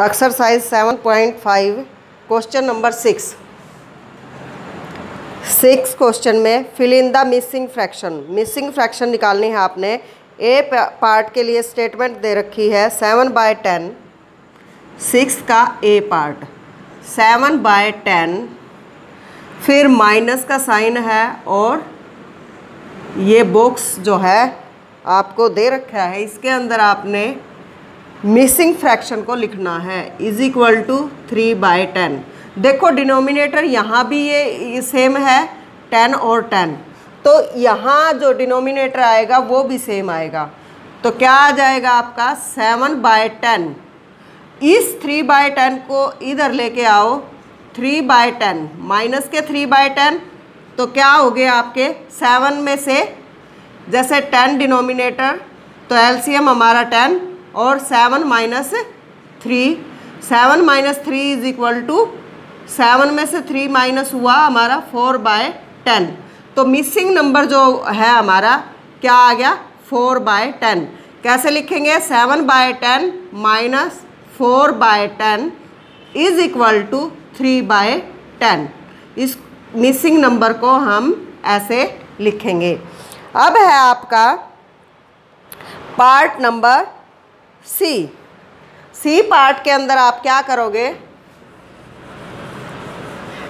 Exercise 7.5 question number 6 question में fill in the missing fraction निकालनी है आपने। ए पार्ट के लिए स्टेटमेंट दे रखी है 7/10, 6 का ए पार्ट 7/10, फिर माइनस का साइन है और ये बॉक्स जो है आपको दे रखा है, इसके अंदर आपने मिसिंग फ्रैक्शन को लिखना है इज इक्वल टू 3/10। देखो डिनोमिनेटर यहाँ भी ये सेम है 10 और 10, तो यहाँ जो डिनोमिनेटर आएगा वो भी सेम आएगा। तो क्या आ जाएगा आपका 7/10। इस 3/10 को इधर लेके आओ, 3/10 माइनस के 3/10, तो क्या हो गया आपके 7 में से जैसे 10 डिनोमिनेटर, तो एलसीएम हमारा 10 और 7 minus 3, 7 minus 3 is equal to 7 में से 3 माइनस हुआ हमारा 4/10। तो मिसिंग नंबर जो है हमारा क्या आ गया 4/10। कैसे लिखेंगे 7/10 माइनस 4/10 इज इक्वल टू 3/10। इस मिसिंग नंबर को हम ऐसे लिखेंगे। अब है आपका पार्ट नंबर सी पार्ट के अंदर आप क्या करोगे,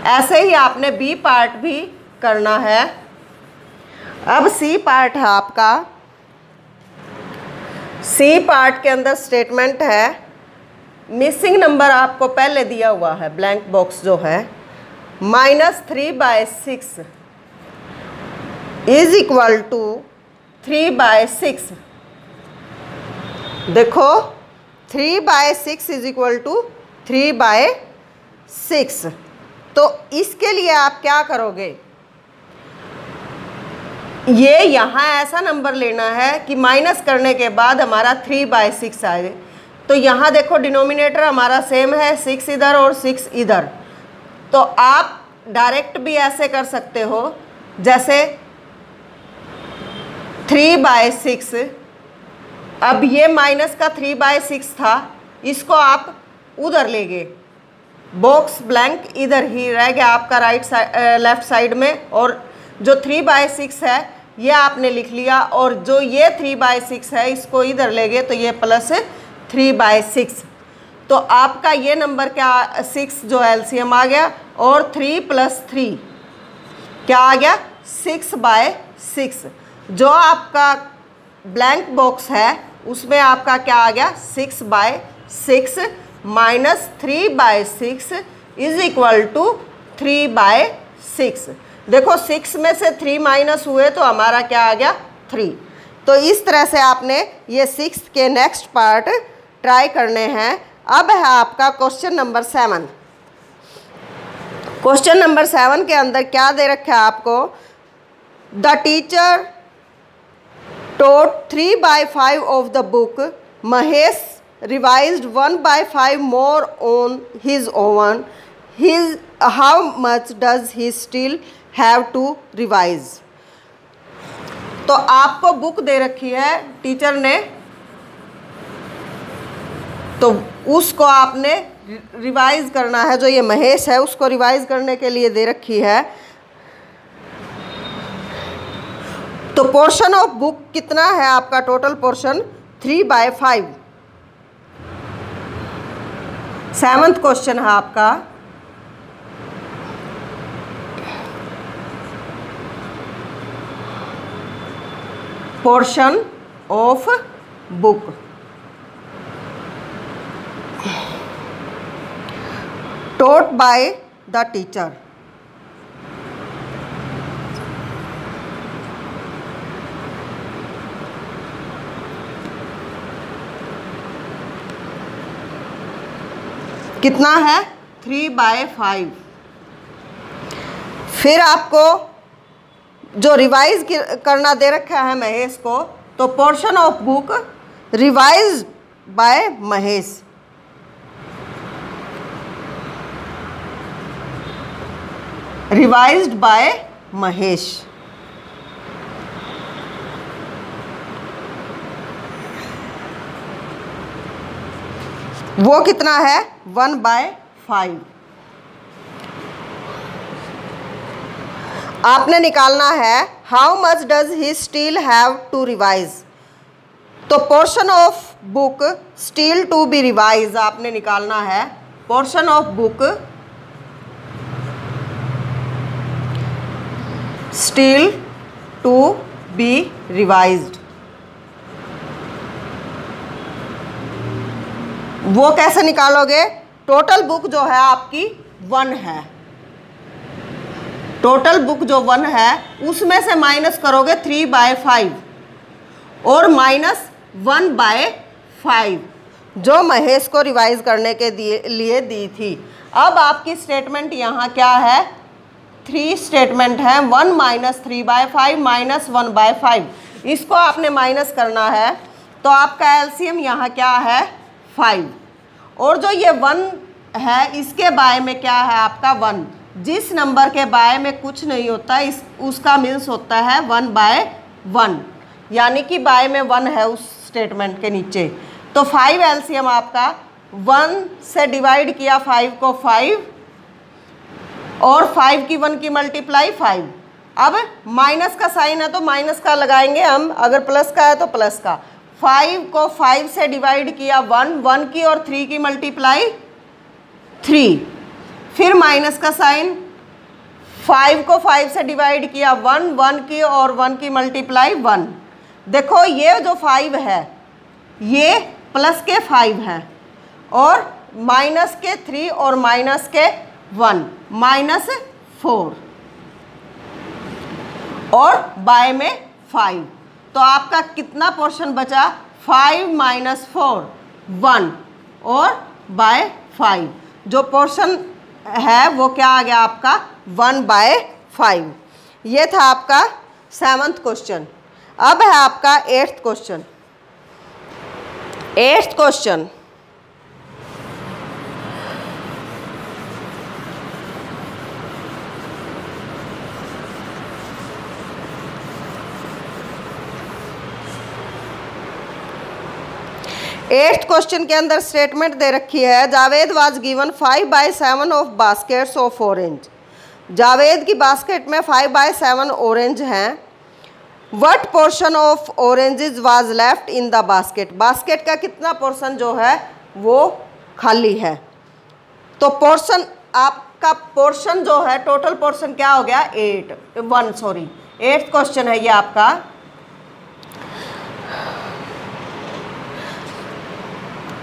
ऐसे ही आपने बी पार्ट भी करना है। अब सी पार्ट है आपका, सी पार्ट के अंदर स्टेटमेंट है मिसिंग नंबर आपको पहले दिया हुआ है, ब्लैंक बॉक्स जो है -3/6 इज इक्वल टू 3/6। देखो 3/6 इज इक्वल टू 3/6। तो इसके लिए आप क्या करोगे, ये यहाँ ऐसा नंबर लेना है कि माइनस करने के बाद हमारा 3/6 आए। तो यहाँ देखो डिनोमिनेटर हमारा सेम है, 6 इधर और 6 इधर। तो आप डायरेक्ट भी ऐसे कर सकते हो, जैसे 3/6, अब ये माइनस का 3/6 था, इसको आप उधर ले गए, बॉक्स ब्लैंक इधर ही रह गया आपका लेफ्ट साइड में, और जो 3/6 है ये आपने लिख लिया, और जो ये 3/6 है इसको इधर ले गए, तो ये प्लस 3/6। तो आपका ये नंबर क्या 6 जो एलसीएम आ गया, और 3 + 3 क्या आ गया 6/6। जो आपका ब्लैंक बॉक्स है उसमें आपका क्या आ गया 6/6 माइनस 3/6 इज इक्वल टू 3/6। देखो 6 में से 3 माइनस हुए तो हमारा क्या आ गया 3। तो इस तरह से आपने ये 6 के नेक्स्ट पार्ट ट्राई करने हैं। अब है आपका क्वेश्चन नंबर 7। क्वेश्चन नंबर 7 के अंदर क्या दे रखा है आपको, the teacher taught 3/5 of the book. Mahesh revised 1/5 more on his own. How much does he still have to revise? तो आपको बुक दे रखी है टीचर ने, तो उसको आपने रिवाइज करना है। जो ये महेश है उसको रिवाइज करने के लिए दे रखी है। तो पोर्शन ऑफ बुक कितना है आपका, टोटल पोर्शन 3/5। 7th क्वेश्चन है आपका, portion of book taught by the teacher. कितना है 3/5। फिर आपको जो रिवाइज करना दे रखा है महेश को, तो portion of book revise by Mahesh. Revised by Mahesh. वो कितना है 1/5। आपने निकालना है how much does he still have to revise. तो portion of book still to be revise आपने निकालना है। Portion of book still to be revised, वो कैसे निकालोगे? टोटल बुक जो है आपकी 1 है, टोटल बुक जो 1 है उसमें से माइनस करोगे 3/5 और माइनस 1/5 जो महेश को रिवाइज करने के लिए दी थी। अब आपकी स्टेटमेंट यहाँ क्या है? 3 स्टेटमेंट है, 1 - 3/5 - 1/5। इसको आपने माइनस करना है तो आपका एलसीएम यहाँ क्या है 5। और जो ये 1 है इसके बाय में क्या है आपका 1। जिस नंबर के बाय में कुछ नहीं होता उसका मीन्स होता है 1/1, यानी कि बाय में 1 है उस स्टेटमेंट के नीचे। तो 5 एलसीएम आपका 1 से डिवाइड किया 5 को 5 और 5 की 1 की मल्टीप्लाई 5। अब माइनस का साइन है तो माइनस का लगाएंगे हम, अगर प्लस का है तो प्लस का। 5 को 5 से डिवाइड किया 1 की और 3 की मल्टीप्लाई 3, फिर माइनस का साइन। 5 को 5 से डिवाइड किया 1 की और 1 की मल्टीप्लाई 1। देखो ये जो 5 है ये प्लस के 5 है और माइनस के 3 और माइनस के 1 -4 और बाय में 5। तो आपका कितना पोर्शन बचा? 5 - 4 1 और बाय 5 जो पोर्शन है वो क्या आ गया आपका 1/5। ये था आपका 7th क्वेश्चन। अब है आपका 8th question. 8th question, eighth question के अंदर स्टेटमेंट दे रखी है Javed was given 5/7 of baskets of orange. Javed की बास्केट में 5/7 ऑरेंज हैं। What portion of oranges was left in the basket. Basket का कितना पोर्शन जो है वो खाली है। तो पोर्शन आपका पोर्शन जो है टोटल पोर्शन क्या हो गया 8th क्वेश्चन है ये आपका।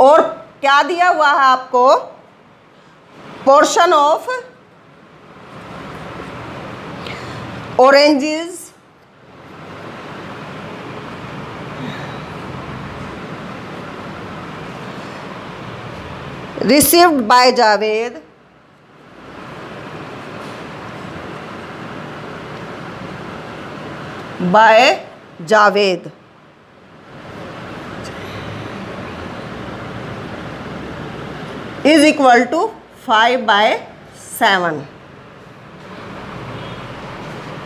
और क्या दिया हुआ है आपको? Portion of oranges received by Javed is equal to 5/7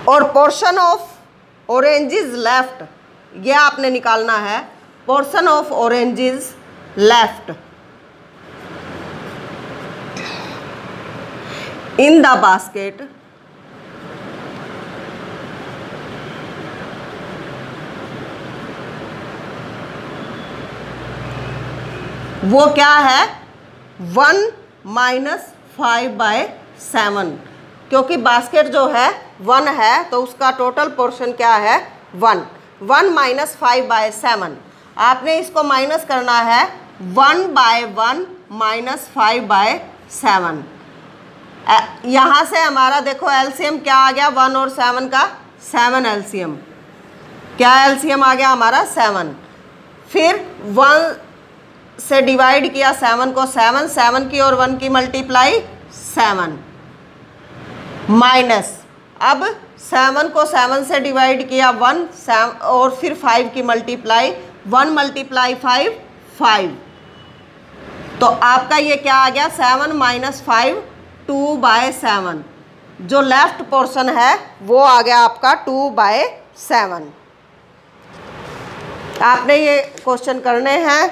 और पोर्शन ऑफ ऑरेंजेस लेफ्ट ये आपने निकालना है। Portion of oranges left in the basket वो क्या है 1 - 5/7, क्योंकि बास्केट जो है 1 है तो उसका टोटल पोर्शन क्या है 1 - 5/7। आपने इसको माइनस करना है 1/1 - 5/7। यहाँ से हमारा देखो एलसीएम क्या आ गया 1 और 7 का 7 एलसीएम। क्या एलसीएम आ गया हमारा 7। फिर 1 से डिवाइड किया 7 को 7 की और 1 की मल्टीप्लाई 7 माइनस। अब 7 को 7 से डिवाइड किया 1 और फिर 5 की मल्टीप्लाई 1 × 5 5। तो आपका ये क्या आ गया 7 - 5 2/7। जो लेफ्ट पोर्शन है वो आ गया आपका 2/7। आपने ये क्वेश्चन करने हैं।